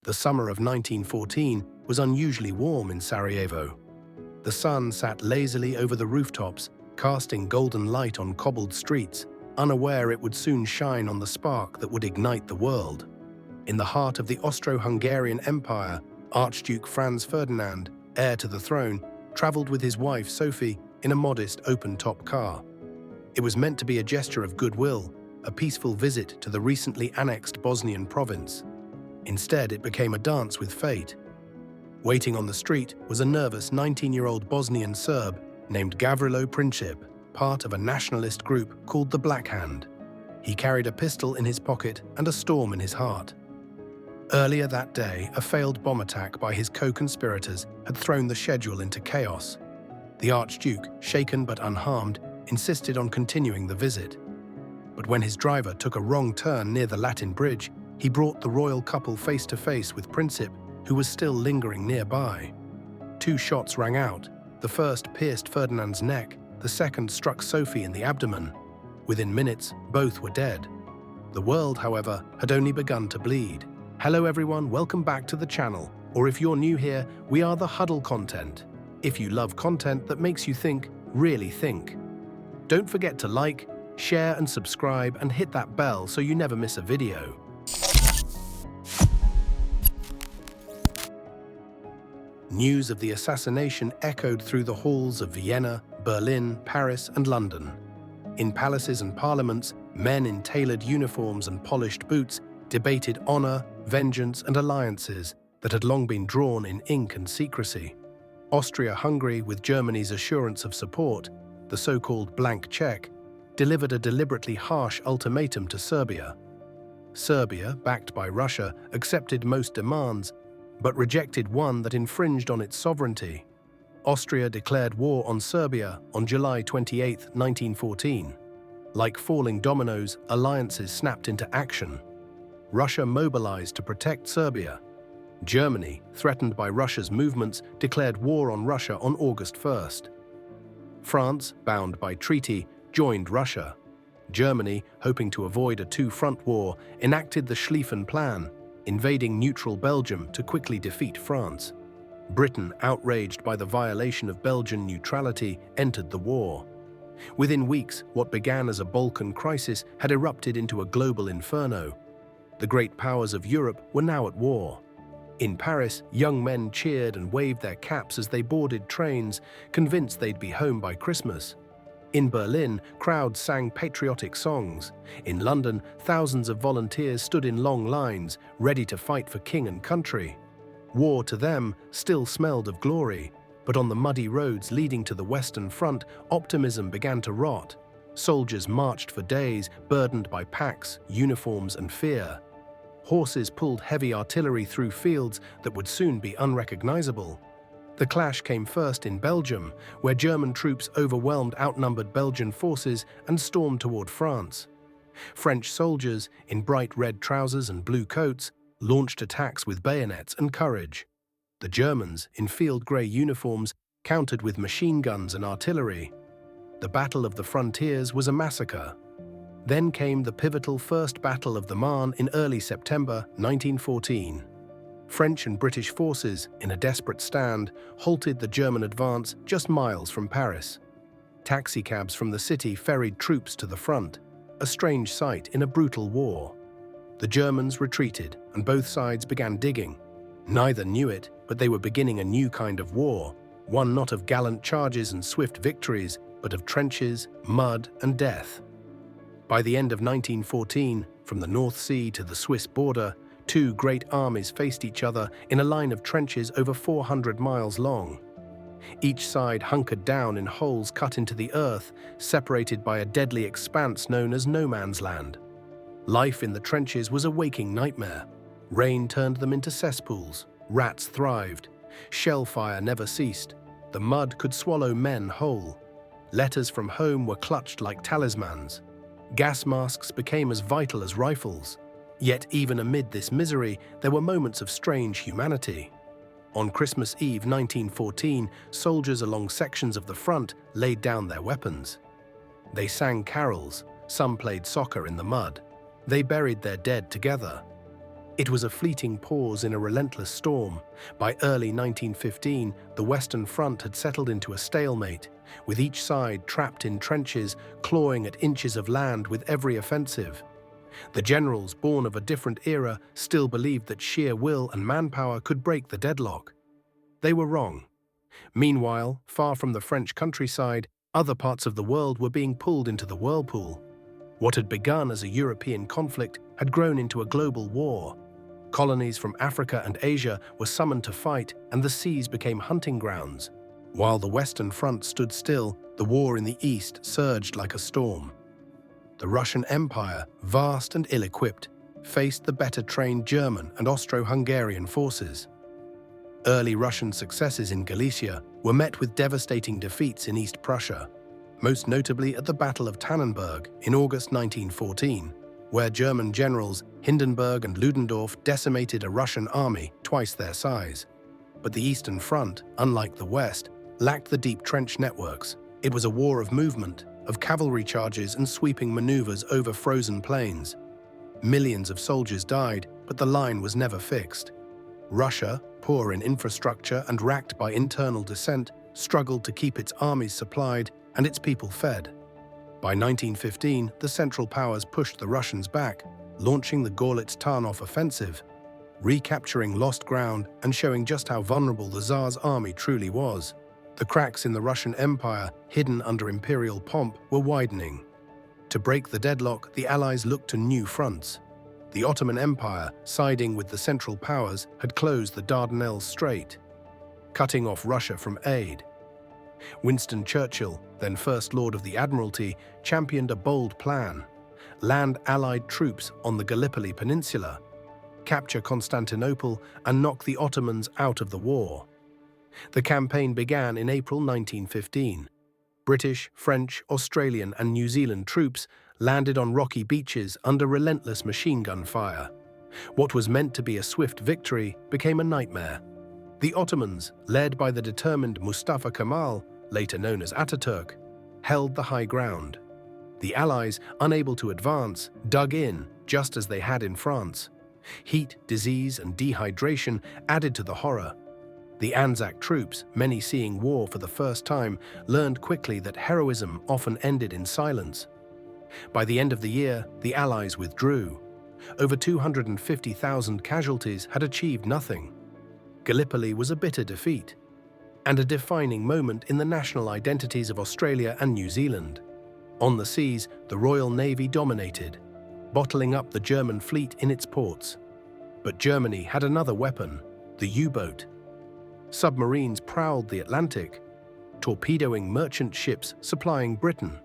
The summer of 1914 was unusually warm in Sarajevo. The sun sat lazily over the rooftops, casting golden light on cobbled streets, unaware it would soon shine on the spark that would ignite the world. In the heart of the Austro-Hungarian Empire, Archduke Franz Ferdinand, heir to the throne, traveled with his wife Sophie in a modest open-top car. It was meant to be a gesture of goodwill, a peaceful visit to the recently annexed Bosnian province. Instead, it became a dance with fate. Waiting on the street was a nervous 19-year-old Bosnian Serb named Gavrilo Princip, part of a nationalist group called the Black Hand. He carried a pistol in his pocket and a storm in his heart. Earlier that day, a failed bomb attack by his co-conspirators had thrown the schedule into chaos. The Archduke, shaken but unharmed, insisted on continuing the visit. But when his driver took a wrong turn near the Latin Bridge, he brought the royal couple face to face with Princip, who was still lingering nearby. 2 shots rang out. The first pierced Ferdinand's neck, the second struck Sophie in the abdomen. Within minutes, both were dead. The world, however, had only begun to bleed. Hello everyone, welcome back to the channel. Or if you're new here, we are the Huddle Content. If you love content that makes you think, really think. Don't forget to like, share and subscribe and hit that bell so you never miss a video. News of the assassination echoed through the halls of Vienna, Berlin, Paris, and London. In palaces and parliaments, men in tailored uniforms and polished boots debated honor, vengeance, and alliances that had long been drawn in ink and secrecy. Austria-Hungary, with Germany's assurance of support, the so-called blank check, delivered a deliberately harsh ultimatum to Serbia. Serbia, backed by Russia, accepted most demands, but rejected one that infringed on its sovereignty. Austria declared war on Serbia on July 28, 1914. Like falling dominoes, alliances snapped into action. Russia mobilized to protect Serbia. Germany, threatened by Russia's movements, declared war on Russia on August 1st. France, bound by treaty, joined Russia. Germany, hoping to avoid a two-front war, enacted the Schlieffen Plan, invading neutral Belgium to quickly defeat France. Britain, outraged by the violation of Belgian neutrality, entered the war. Within weeks, what began as a Balkan crisis had erupted into a global inferno. The great powers of Europe were now at war. In Paris, young men cheered and waved their caps as they boarded trains, convinced they'd be home by Christmas. In Berlin, crowds sang patriotic songs. In London, thousands of volunteers stood in long lines, ready to fight for king and country. War to them still smelled of glory, but on the muddy roads leading to the Western Front, optimism began to rot. Soldiers marched for days, burdened by packs, uniforms, and fear. Horses pulled heavy artillery through fields that would soon be unrecognizable. The clash came first in Belgium, where German troops overwhelmed outnumbered Belgian forces and stormed toward France. French soldiers, in bright red trousers and blue coats, launched attacks with bayonets and courage. The Germans, in field grey uniforms, countered with machine guns and artillery. The Battle of the Frontiers was a massacre. Then came the pivotal First Battle of the Marne in early September 1914. French and British forces, in a desperate stand, halted the German advance just miles from Paris. Taxicabs from the city ferried troops to the front, a strange sight in a brutal war. The Germans retreated, and both sides began digging. Neither knew it, but they were beginning a new kind of war, one not of gallant charges and swift victories, but of trenches, mud, and death. By the end of 1914, from the North Sea to the Swiss border, two great armies faced each other in a line of trenches over 400 miles long. Each side hunkered down in holes cut into the earth, separated by a deadly expanse known as no man's land. Life in the trenches was a waking nightmare. Rain turned them into cesspools. Rats thrived. Shell fire never ceased. The mud could swallow men whole. Letters from home were clutched like talismans. Gas masks became as vital as rifles. Yet even amid this misery, there were moments of strange humanity. On Christmas Eve 1914, soldiers along sections of the front laid down their weapons. They sang carols, some played soccer in the mud. They buried their dead together. It was a fleeting pause in a relentless storm. By early 1915, the Western Front had settled into a stalemate, with each side trapped in trenches, clawing at inches of land with every offensive. The generals, born of a different era, still believed that sheer will and manpower could break the deadlock. They were wrong. Meanwhile, far from the French countryside, other parts of the world were being pulled into the whirlpool. What had begun as a European conflict had grown into a global war. Colonies from Africa and Asia were summoned to fight, and the seas became hunting grounds. While the Western Front stood still, the war in the East surged like a storm. The Russian Empire, vast and ill-equipped, faced the better-trained German and Austro-Hungarian forces. Early Russian successes in Galicia were met with devastating defeats in East Prussia, most notably at the Battle of Tannenberg in August 1914, where German generals Hindenburg and Ludendorff decimated a Russian army twice their size. But the Eastern Front, unlike the West, lacked the deep trench networks. It was a war of movement, of cavalry charges and sweeping maneuvers over frozen plains. Millions of soldiers died, but the line was never fixed. Russia, poor in infrastructure and racked by internal dissent, struggled to keep its armies supplied and its people fed. By 1915, the Central Powers pushed the Russians back, launching the Gorlitz-Tarnów offensive, recapturing lost ground and showing just how vulnerable the Tsar's army truly was. The cracks in the Russian Empire, hidden under imperial pomp, were widening. To break the deadlock, the Allies looked to new fronts. The Ottoman Empire, siding with the Central Powers, had closed the Dardanelles Strait, cutting off Russia from aid. Winston Churchill, then First Lord of the Admiralty, championed a bold plan: land Allied troops on the Gallipoli Peninsula, capture Constantinople, and knock the Ottomans out of the war. The campaign began in April 1915. British, French, Australian, and New Zealand troops landed on rocky beaches under relentless machine gun fire. What was meant to be a swift victory became a nightmare. The Ottomans, led by the determined Mustafa Kemal, later known as Ataturk, held the high ground. The Allies, unable to advance, dug in, just as they had in France. Heat, disease, and dehydration added to the horror. The Anzac troops, many seeing war for the first time, learned quickly that heroism often ended in silence. By the end of the year, the Allies withdrew. Over 250,000 casualties had achieved nothing. Gallipoli was a bitter defeat, and a defining moment in the national identities of Australia and New Zealand. On the seas, the Royal Navy dominated, bottling up the German fleet in its ports. But Germany had another weapon: the U-boat. Submarines prowled the Atlantic, torpedoing merchant ships supplying Britain.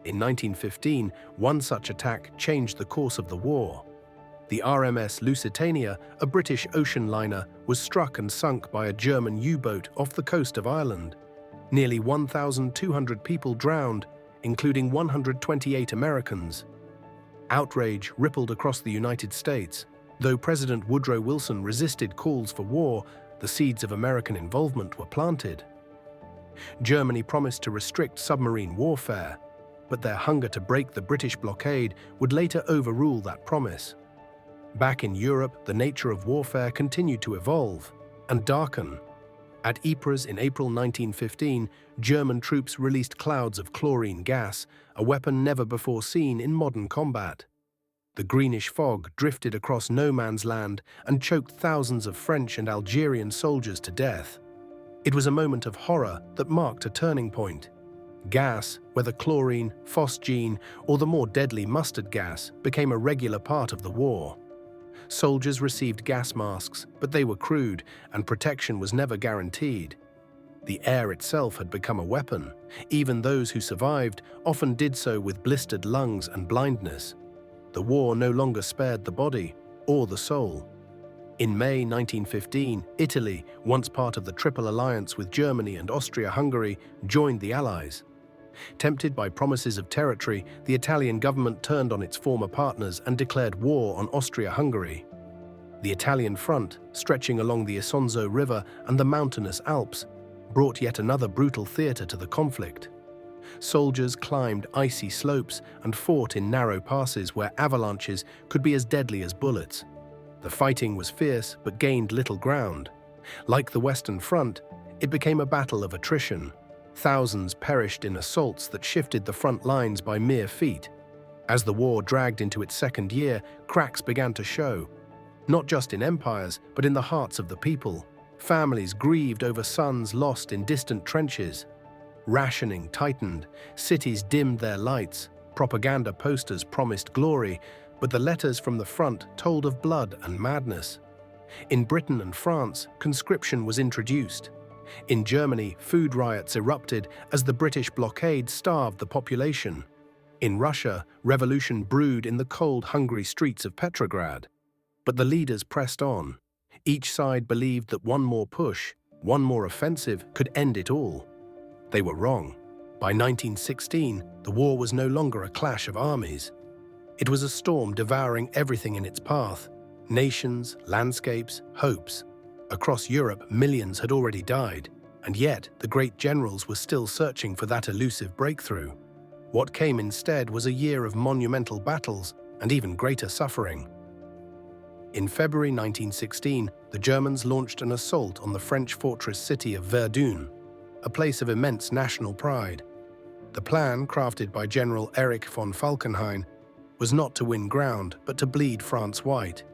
In 1915, one such attack changed the course of the war. The RMS Lusitania, a British ocean liner, was struck and sunk by a German U-boat off the coast of Ireland. Nearly 1,200 people drowned, including 128 Americans. Outrage rippled across the United States. Though President Woodrow Wilson resisted calls for war, the seeds of American involvement were planted. Germany promised to restrict submarine warfare, but their hunger to break the British blockade would later overrule that promise. Back in Europe, the nature of warfare continued to evolve and darken. At Ypres in April 1915, German troops released clouds of chlorine gas, a weapon never before seen in modern combat. The greenish fog drifted across no man's land and choked thousands of French and Algerian soldiers to death. It was a moment of horror that marked a turning point. Gas, whether chlorine, phosgene, or the more deadly mustard gas, became a regular part of the war. Soldiers received gas masks, but they were crude, and protection was never guaranteed. The air itself had become a weapon. Even those who survived often did so with blistered lungs and blindness. The war no longer spared the body or the soul. In May 1915, Italy, once part of the Triple Alliance with Germany and Austria-Hungary, joined the Allies. Tempted by promises of territory, the Italian government turned on its former partners and declared war on Austria-Hungary. The Italian front, stretching along the Isonzo River and the mountainous Alps, brought yet another brutal theater to the conflict. Soldiers climbed icy slopes and fought in narrow passes where avalanches could be as deadly as bullets. The fighting was fierce but gained little ground. Like the Western Front, it became a battle of attrition. Thousands perished in assaults that shifted the front lines by mere feet. As the war dragged into its second year, cracks began to show. Not just in empires, but in the hearts of the people. Families grieved over sons lost in distant trenches. Rationing tightened, cities dimmed their lights, propaganda posters promised glory, but the letters from the front told of blood and madness. In Britain and France, conscription was introduced. In Germany, food riots erupted as the British blockade starved the population. In Russia, revolution brewed in the cold, hungry streets of Petrograd. But the leaders pressed on. Each side believed that one more push, one more offensive, could end it all. They were wrong. By 1916, the war was no longer a clash of armies. It was a storm devouring everything in its path. Nations, landscapes, hopes. Across Europe, millions had already died, and yet the great generals were still searching for that elusive breakthrough. What came instead was a year of monumental battles and even greater suffering. In February 1916, the Germans launched an assault on the French fortress city of Verdun, a place of immense national pride. The plan, crafted by General Erich von Falkenhayn, was not to win ground, but to bleed France white.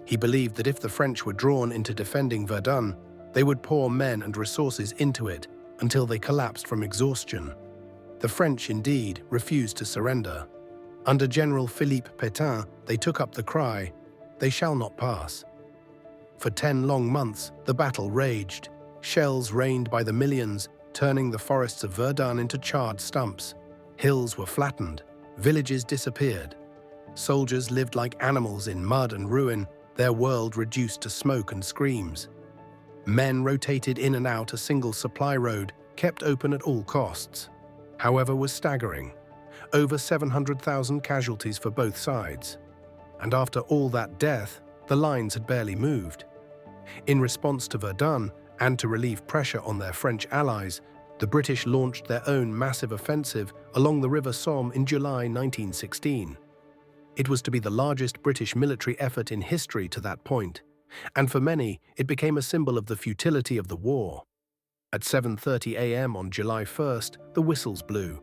He believed that if the French were drawn into defending Verdun, they would pour men and resources into it until they collapsed from exhaustion. The French, indeed, refused to surrender. Under General Philippe Pétain, they took up the cry, "They shall not pass." For 10 long months, the battle raged. Shells rained by the millions, turning the forests of Verdun into charred stumps. Hills were flattened, villages disappeared. Soldiers lived like animals in mud and ruin, their world reduced to smoke and screams. Men rotated in and out a single supply road, kept open at all costs. However, was staggering. Over 700,000 casualties for both sides. And after all that death, the lines had barely moved. In response to Verdun, and to relieve pressure on their French allies, the British launched their own massive offensive along the River Somme in July 1916. It was to be the largest British military effort in history to that point, and for many, it became a symbol of the futility of the war. At 7:30 a.m. on July 1st, the whistles blew.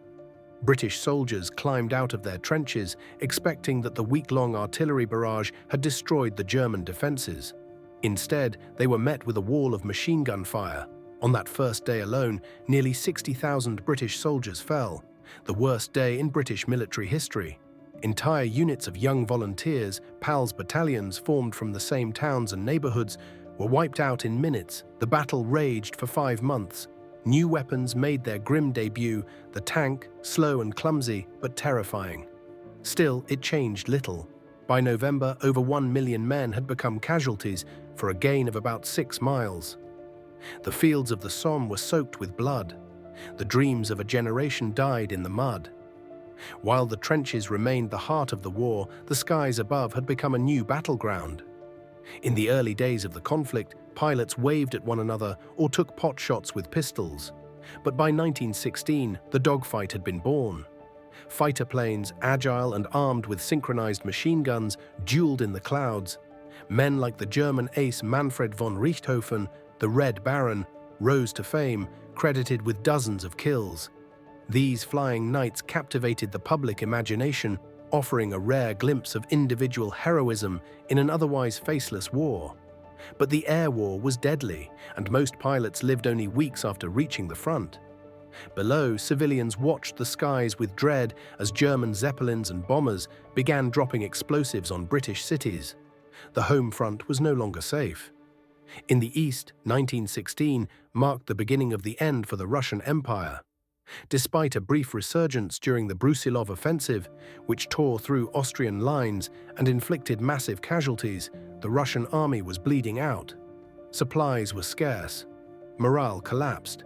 British soldiers climbed out of their trenches, expecting that the week-long artillery barrage had destroyed the German defenses. Instead, they were met with a wall of machine gun fire. On that first day alone, nearly 60,000 British soldiers fell, the worst day in British military history. Entire units of young volunteers, PALS battalions formed from the same towns and neighborhoods, were wiped out in minutes. The battle raged for 5 months. New weapons made their grim debut, the tank, slow and clumsy, but terrifying. Still, it changed little. By November, over 1 million men had become casualties for a gain of about 6 miles. The fields of the Somme were soaked with blood. The dreams of a generation died in the mud. While the trenches remained the heart of the war, the skies above had become a new battleground. In the early days of the conflict, pilots waved at one another or took pot shots with pistols. But by 1916, the dogfight had been born. Fighter planes, agile and armed with synchronized machine guns, dueled in the clouds. Men like the German ace Manfred von Richthofen, the Red Baron, rose to fame, credited with dozens of kills. These flying knights captivated the public imagination, offering a rare glimpse of individual heroism in an otherwise faceless war. But the air war was deadly, and most pilots lived only weeks after reaching the front. Below, civilians watched the skies with dread as German Zeppelins and bombers began dropping explosives on British cities. The home front was no longer safe. In the east, 1916 marked the beginning of the end for the Russian Empire. Despite a brief resurgence during the Brusilov offensive, which tore through Austrian lines and inflicted massive casualties, the Russian army was bleeding out. Supplies were scarce. Morale collapsed.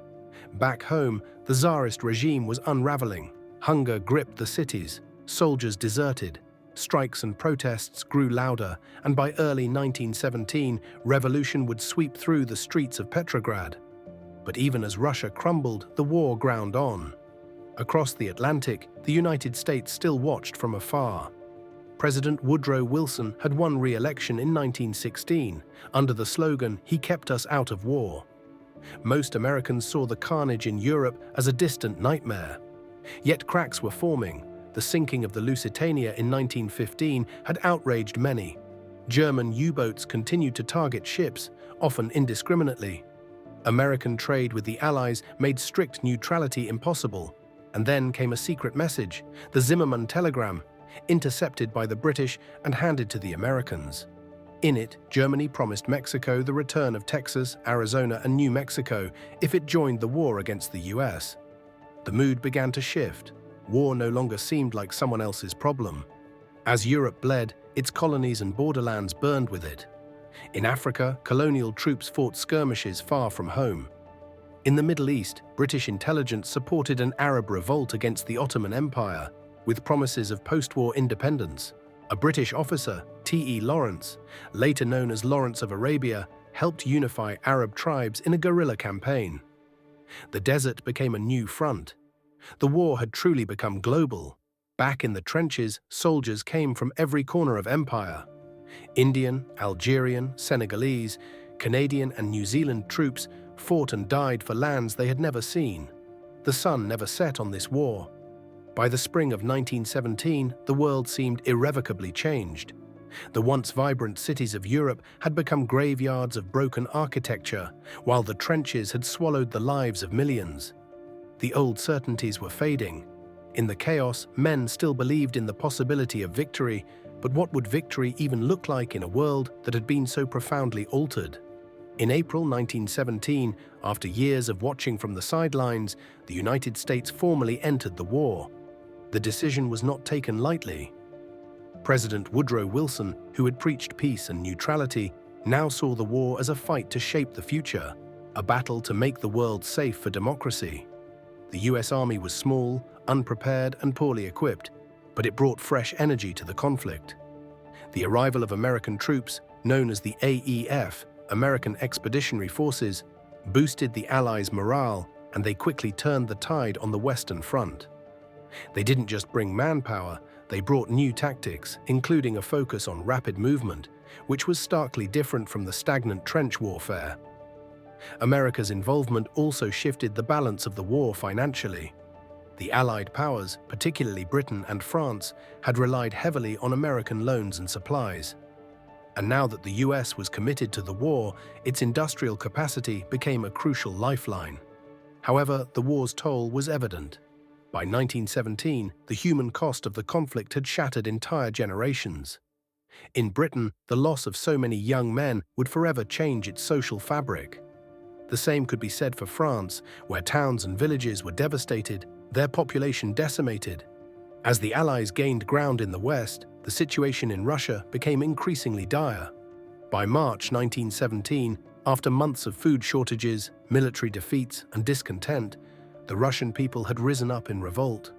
Back home, the Tsarist regime was unraveling. Hunger gripped the cities. Soldiers deserted. Strikes and protests grew louder, and by early 1917, revolution would sweep through the streets of Petrograd. But even as Russia crumbled, the war ground on. Across the Atlantic, the United States still watched from afar. President Woodrow Wilson had won re-election in 1916 under the slogan, "He kept us out of war." Most Americans saw the carnage in Europe as a distant nightmare. Yet cracks were forming. The sinking of the Lusitania in 1915 had outraged many. German U-boats continued to target ships, often indiscriminately. American trade with the Allies made strict neutrality impossible. And then came a secret message, the Zimmermann telegram, intercepted by the British and handed to the Americans. In it, Germany promised Mexico the return of Texas, Arizona, and New Mexico if it joined the war against the US. The mood began to shift. War no longer seemed like someone else's problem. As Europe bled, its colonies and borderlands burned with it. In Africa, colonial troops fought skirmishes far from home. In the Middle East, British intelligence supported an Arab revolt against the Ottoman Empire, with promises of post-war independence. A British officer, T.E. Lawrence, later known as Lawrence of Arabia, helped unify Arab tribes in a guerrilla campaign. The desert became a new front. The war had truly become global. Back in the trenches, soldiers came from every corner of empire. Indian, Algerian, Senegalese, Canadian, and New Zealand troops fought and died for lands they had never seen. The sun never set on this war. By the spring of 1917, the world seemed irrevocably changed. The once vibrant cities of Europe had become graveyards of broken architecture, while the trenches had swallowed the lives of millions. The old certainties were fading. In the chaos, men still believed in the possibility of victory, but what would victory even look like in a world that had been so profoundly altered? In April 1917, after years of watching from the sidelines, the United States formally entered the war. The decision was not taken lightly. President Woodrow Wilson, who had preached peace and neutrality, now saw the war as a fight to shape the future, a battle to make the world safe for democracy. The US Army was small, unprepared, and poorly equipped, but it brought fresh energy to the conflict. The arrival of American troops, known as the AEF, American Expeditionary Forces, boosted the Allies' morale, and they quickly turned the tide on the Western Front. They didn't just bring manpower, they brought new tactics, including a focus on rapid movement, which was starkly different from the stagnant trench warfare. America's involvement also shifted the balance of the war financially. The Allied powers, particularly Britain and France, had relied heavily on American loans and supplies. And now that the US was committed to the war, its industrial capacity became a crucial lifeline. However, the war's toll was evident. By 1917, the human cost of the conflict had shattered entire generations. In Britain, the loss of so many young men would forever change its social fabric. The same could be said for France, where towns and villages were devastated, their population decimated. As the Allies gained ground in the West, the situation in Russia became increasingly dire. By March 1917, after months of food shortages, military defeats, and discontent, the Russian people had risen up in revolt.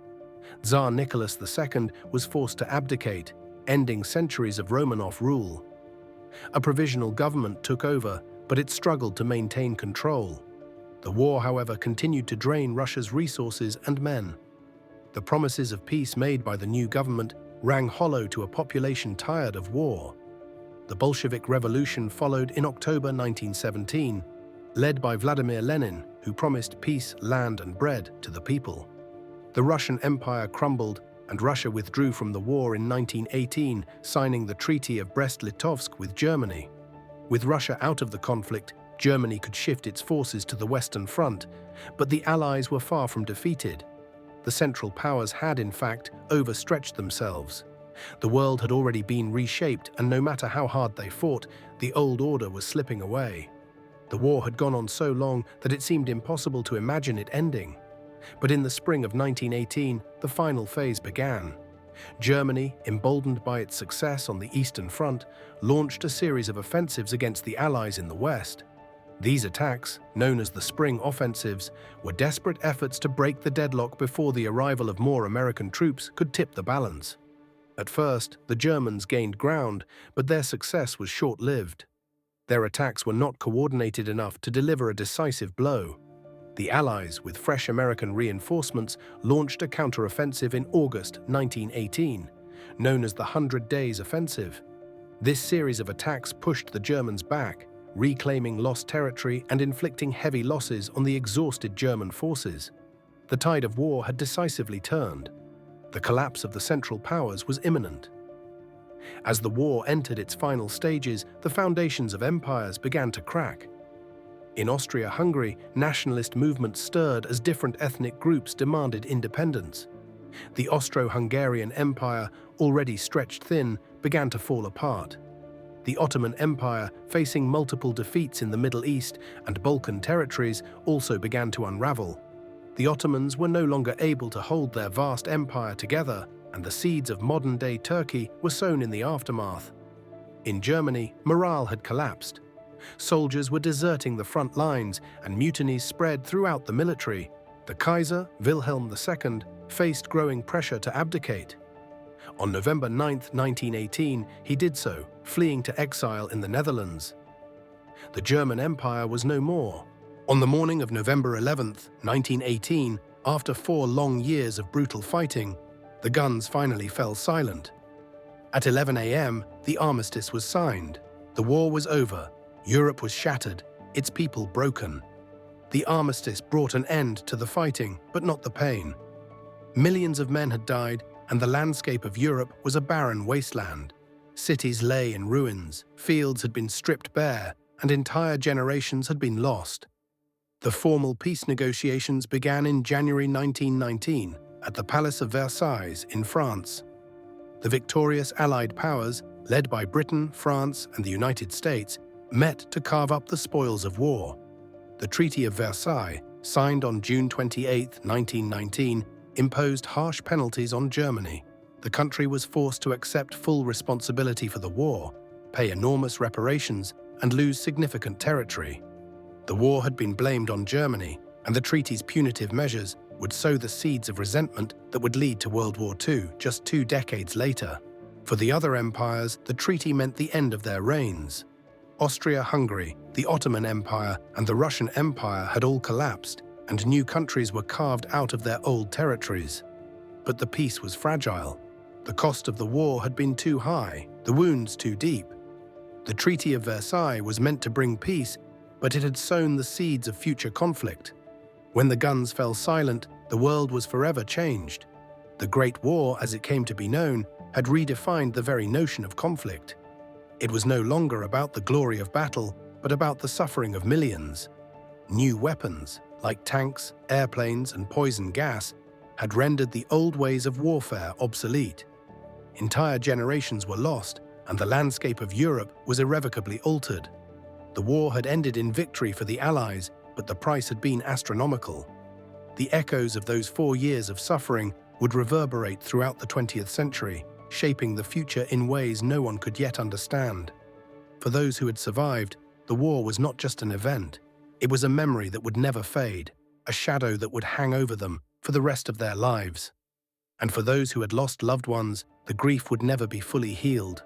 Tsar Nicholas II was forced to abdicate, ending centuries of Romanov rule. A provisional government took over, but it struggled to maintain control. The war, however, continued to drain Russia's resources and men. The promises of peace made by the new government rang hollow to a population tired of war. The Bolshevik Revolution followed in October 1917, led by Vladimir Lenin, who promised peace, land, and bread to the people. The Russian Empire crumbled, and Russia withdrew from the war in 1918, signing the Treaty of Brest-Litovsk with Germany. With Russia out of the conflict, Germany could shift its forces to the Western Front, but the Allies were far from defeated. The Central Powers had, in fact, overstretched themselves. The world had already been reshaped, and no matter how hard they fought, the old order was slipping away. The war had gone on so long that it seemed impossible to imagine it ending. But in the spring of 1918, the final phase began. Germany, emboldened by its success on the Eastern Front, launched a series of offensives against the Allies in the West. These attacks, known as the Spring Offensives, were desperate efforts to break the deadlock before the arrival of more American troops could tip the balance. At first, the Germans gained ground, but their success was short-lived. Their attacks were not coordinated enough to deliver a decisive blow. The Allies, with fresh American reinforcements, launched a counteroffensive in August 1918, known as the 100 Days Offensive. This series of attacks pushed the Germans back, reclaiming lost territory and inflicting heavy losses on the exhausted German forces. The tide of war had decisively turned. The collapse of the Central Powers was imminent. As the war entered its final stages, the foundations of empires began to crack. In Austria-Hungary, nationalist movements stirred as different ethnic groups demanded independence. The Austro-Hungarian Empire, already stretched thin, began to fall apart. The Ottoman Empire, facing multiple defeats in the Middle East and Balkan territories, also began to unravel. The Ottomans were no longer able to hold their vast empire together, and the seeds of modern-day Turkey were sown in the aftermath. In Germany, morale had collapsed. Soldiers were deserting the front lines, and mutinies spread throughout the military. The Kaiser, Wilhelm II, faced growing pressure to abdicate. On November 9, 1918, he did so, fleeing to exile in the Netherlands. The German Empire was no more. On the morning of November 11, 1918, after 4 long years of brutal fighting, the guns finally fell silent. At 11 a.m., the armistice was signed. The war was over. Europe was shattered, its people broken. The armistice brought an end to the fighting, but not the pain. Millions of men had died, and the landscape of Europe was a barren wasteland. Cities lay in ruins, fields had been stripped bare, and entire generations had been lost. The formal peace negotiations began in January 1919 at the Palace of Versailles in France. The victorious Allied powers, led by Britain, France, and the United States, met to carve up the spoils of war. The Treaty of Versailles, signed on June 28, 1919, imposed harsh penalties on Germany. The country was forced to accept full responsibility for the war, pay enormous reparations, and lose significant territory. The war had been blamed on Germany, and the treaty's punitive measures would sow the seeds of resentment that would lead to World War II just 2 decades later. For the other empires, the treaty meant the end of their reigns. Austria-Hungary, the Ottoman Empire, and the Russian Empire had all collapsed, and new countries were carved out of their old territories. But the peace was fragile. The cost of the war had been too high, the wounds too deep. The Treaty of Versailles was meant to bring peace, but it had sown the seeds of future conflict. When the guns fell silent, the world was forever changed. The Great War, as it came to be known, had redefined the very notion of conflict. It was no longer about the glory of battle, but about the suffering of millions. New weapons, like tanks, airplanes, and poison gas, had rendered the old ways of warfare obsolete. Entire generations were lost, and the landscape of Europe was irrevocably altered. The war had ended in victory for the Allies, but the price had been astronomical. The echoes of those 4 years of suffering would reverberate throughout the 20th century, shaping the future in ways no one could yet understand. For those who had survived, the war was not just an event. It was a memory that would never fade, a shadow that would hang over them for the rest of their lives. And for those who had lost loved ones, the grief would never be fully healed.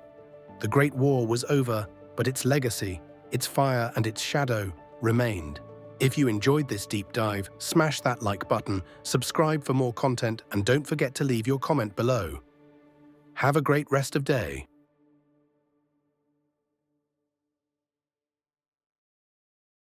The Great War was over, but its legacy, its fire and its shadow remained. If you enjoyed this deep dive, smash that like button, subscribe for more content, and don't forget to leave your comment below. Have a great rest of day.